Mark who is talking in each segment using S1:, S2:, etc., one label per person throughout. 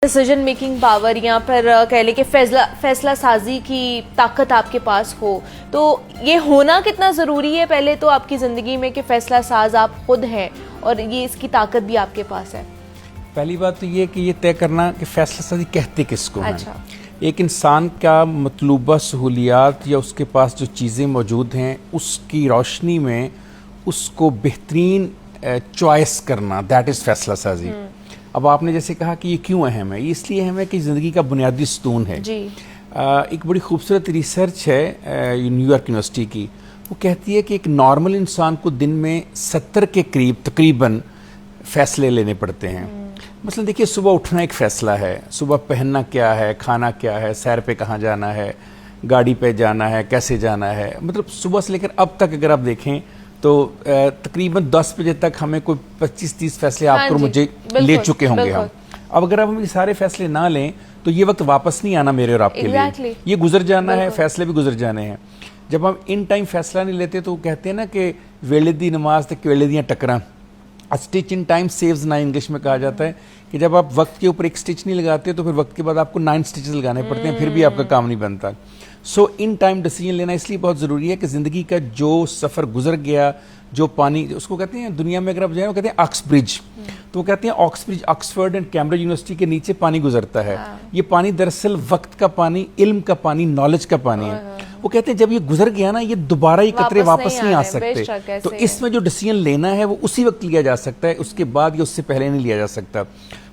S1: Decision making power या फिर कह ले कि फैसला साजी की ताकत आपके पास हो, तो ये होना कितना ज़रूरी है पहले तो आपकी ज़िंदगी में कि फैसला साज आप खुद हैं और ये इसकी ताकत भी आपके पास है।
S2: पहली बात तो ये कि ये तय करना कि फैसला साजी कहते किसको हैं।
S1: अच्छा।
S2: एक इंसान का मतलूबा सहूलियात या उसके पास जो चीज़ें मौजूद हैं उसकी रोशनी में उसको बेहतरीन चॉइस करना, दैट इज़ फैसला साजी। अब आपने जैसे कहा कि ये क्यों अहम है, ये इसलिए अहम है कि ज़िंदगी का बुनियादी स्तून है जी। एक बड़ी खूबसूरत रिसर्च है न्यूयॉर्क यूनिवर्सिटी की, वो कहती है कि एक नॉर्मल इंसान को दिन में 70 के करीब तकरीबन फैसले लेने पड़ते हैं। मसलन देखिए, सुबह उठना एक फ़ैसला है, सुबह पहनना क्या है, खाना क्या है, सैर पे कहाँ जाना है, गाड़ी पे जाना है, कैसे जाना है, मतलब सुबह से लेकर अब तक अगर आप देखें तो तकरीबन 10 बजे तक हमें कोई 25-30 फैसले आपको मुझे ले चुके होंगे हम। अब अगर हम ये सारे फैसले ना लें तो ये वक्त वापस नहीं आना मेरे और आपके लिए, ये गुजर जाना है, फैसले भी गुजर जाने हैं। जब हम इन टाइम फैसला नहीं लेते तो कहते हैं ना कि वेले दी नमाज तक वेले दियाँ टकरा, stitch in time saves 9 English में कहा जाता है कि जब आप वक्त के ऊपर एक स्टिच नहीं लगाते तो फिर वक्त के बाद आपको 9 स्टिचेस लगाने पड़ते हैं, फिर भी आपका काम नहीं बनता। सो इन टाइम डिसीजन लेना इसलिए बहुत ज़रूरी है कि ज़िंदगी का जो सफ़र गुजर गया, जो पानी, उसको कहते हैं दुनिया में अगर आप जाए वो कहते हैं ऑक्स ब्रिज, तो वो कहते हैं Oxbridge Oxford and Cambridge university के नीचे पानी गुजरता है। ये पानी दरअसल वक्त का पानी, इल्म का पानी, नॉलेज का पानी है। वो कहते हैं जब ये गुजर गया ना, ये दोबारा ये कतरे वापस नहीं आ सकते। तो इसमें जो डिसीजन लेना है वो उसी वक्त लिया जा सकता है, उसके बाद या उससे पहले नहीं लिया जा सकता।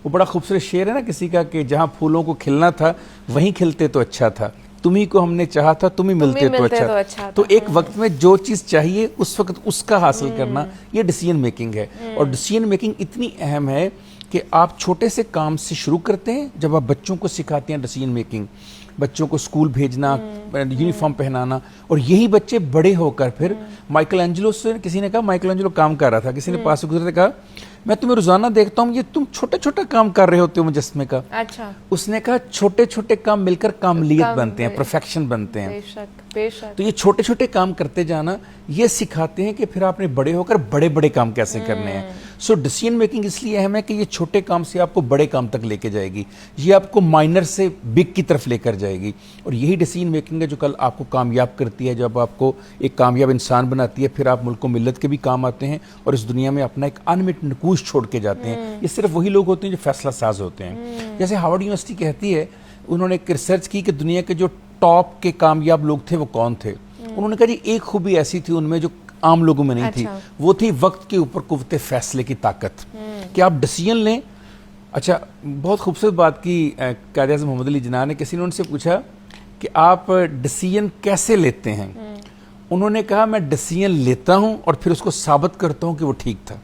S2: वो बड़ा खूबसूरत शेर है ना किसी का कि जहाँ फूलों को खिलना था वहीं खिलते तो अच्छा था, तुम्ही को हमने चाहा था तुम ही मिलते तो अच्छा। तो एक वक्त में जो चीज़ चाहिए उस वक्त उसका हासिल करना, ये डिसीजन मेकिंग है। और डिसीजन मेकिंग इतनी अहम है कि आप छोटे से काम से शुरू करते हैं। जब आप बच्चों को सिखाते हैं डिसीजन मेकिंग, बच्चों को स्कूल भेजना, यूनिफॉर्म पहनाना, और यही बच्चे बड़े होकर फिर माइकल एंजेलो से, किसी ने कहा माइकल एंजेलो काम कर रहा था, किसी ने पास से गुजरते कहा मैं तुम्हें रोजाना देखता हूँ, ये तुम छोटे छोटे काम कर रहे होते हो मुजस्मे का। अच्छा। उसने कहा छोटे छोटे काम मिलकर कामलियत बनते हैं, परफेक्शन बनते हैं। बेशक, बेशक। तो ये छोटे छोटे काम करते जाना ये सिखाते हैं कि फिर आपने बड़े होकर बड़े बड़े काम कैसे करने हैं। सो डिसीजन मेकिंग इसलिए अहम है कि ये छोटे काम से आपको बड़े काम तक लेके जाएगी, ये आपको माइनर से बिग की तरफ लेकर जाएगी। और यही डिसीजन मेकिंग है जो कल आपको कामयाब करती है, जब आपको एक कामयाब इंसान बनाती है, फिर आप मुल्क को मिल्लत के भी काम आते हैं और इस दुनिया में अपना एक अनमिट नकूश छोड़ के जाते हैं। ये सिर्फ वही लोग होते हैं जो फैसला साज होते हैं। जैसे हार्वर्ड यूनिवर्सिटी कहती है, उन्होंने एक रिसर्च की कि दुनिया के जो टॉप के कामयाब लोग थे वो कौन थे। उन्होंने कहा जी एक खूबी ऐसी थी उनमें जो आम लोगों में नहीं थी, वो थी वक्त के ऊपर कुव्वत फैसले की ताकत, कि आप डिसीजन लें। अच्छा, बहुत खूबसूरत बात की कायद आज़म मोहम्मद अली जिन्ना ने, किसी ने उनसे पूछा कि आप डिसीजन कैसे लेते हैं। उन्होंने कहा मैं डिसीजन लेता हूं और फिर उसको साबित करता हूं कि वो ठीक था।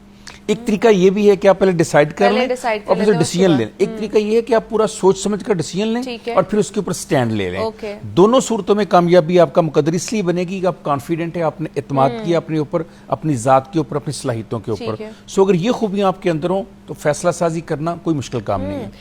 S2: एक तरीका ये भी है कि आप पहले डिसाइड कर लें और फिर डिसीजन लें। एक तरीका ये है कि आप पूरा सोच समझ कर डिसीजन लें और फिर उसके ऊपर स्टैंड ले लें। दोनों सूरतों में कामयाबी आपका मुकद्दर इसलिए बनेगी कि आप कॉन्फिडेंट है, आपने एतमाद किया अपने ऊपर, अपनी ज़ात के ऊपर, अपनी सलाहियतों के ऊपर। सो अगर ये खूबियां आपके अंदर हों तो फैसला साजी करना कोई मुश्किल काम नहीं है।